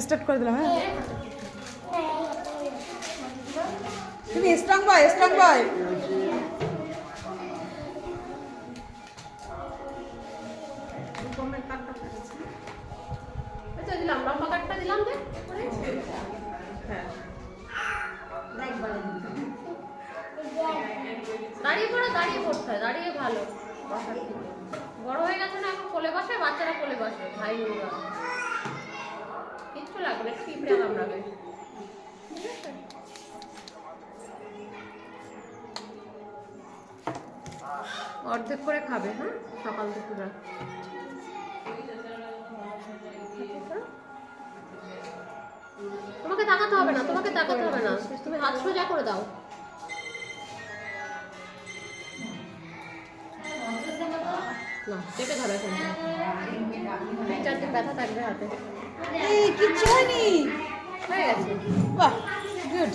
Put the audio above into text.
Start করে দিলাম। হ্যাঁ তুমি স্ট্রং বয়, স্ট্রং বয়। দিলাম লম্বা কাটটা দিলাম যে দাঁড়িয়ে পড়ো, দাঁড়িয়ে পড়তে হয়, দাঁড়িয়ে ভালো। বড় হয়ে গেছে না এখন, কোলে বসে, বাচ্চারা কোলে বসে, ভাই ওরা কিচ্ছু লাগবে, একটু পিঁপড়ে আরাম লাগে। অর্ধেক করে খাবে, হ্যাঁ সকাল দুপুরে। তোমাকে তাকাতে হবে না, তোমাকে তাকাতে হবে না, তুমি হাত সোজা করে দাও। না চেপে ধরে এখন 3-4 দিন ব্যথা থাকবে হাতে। এই কিচ্ছু হয়নি, হয়ে গেছে। বাহ গুড।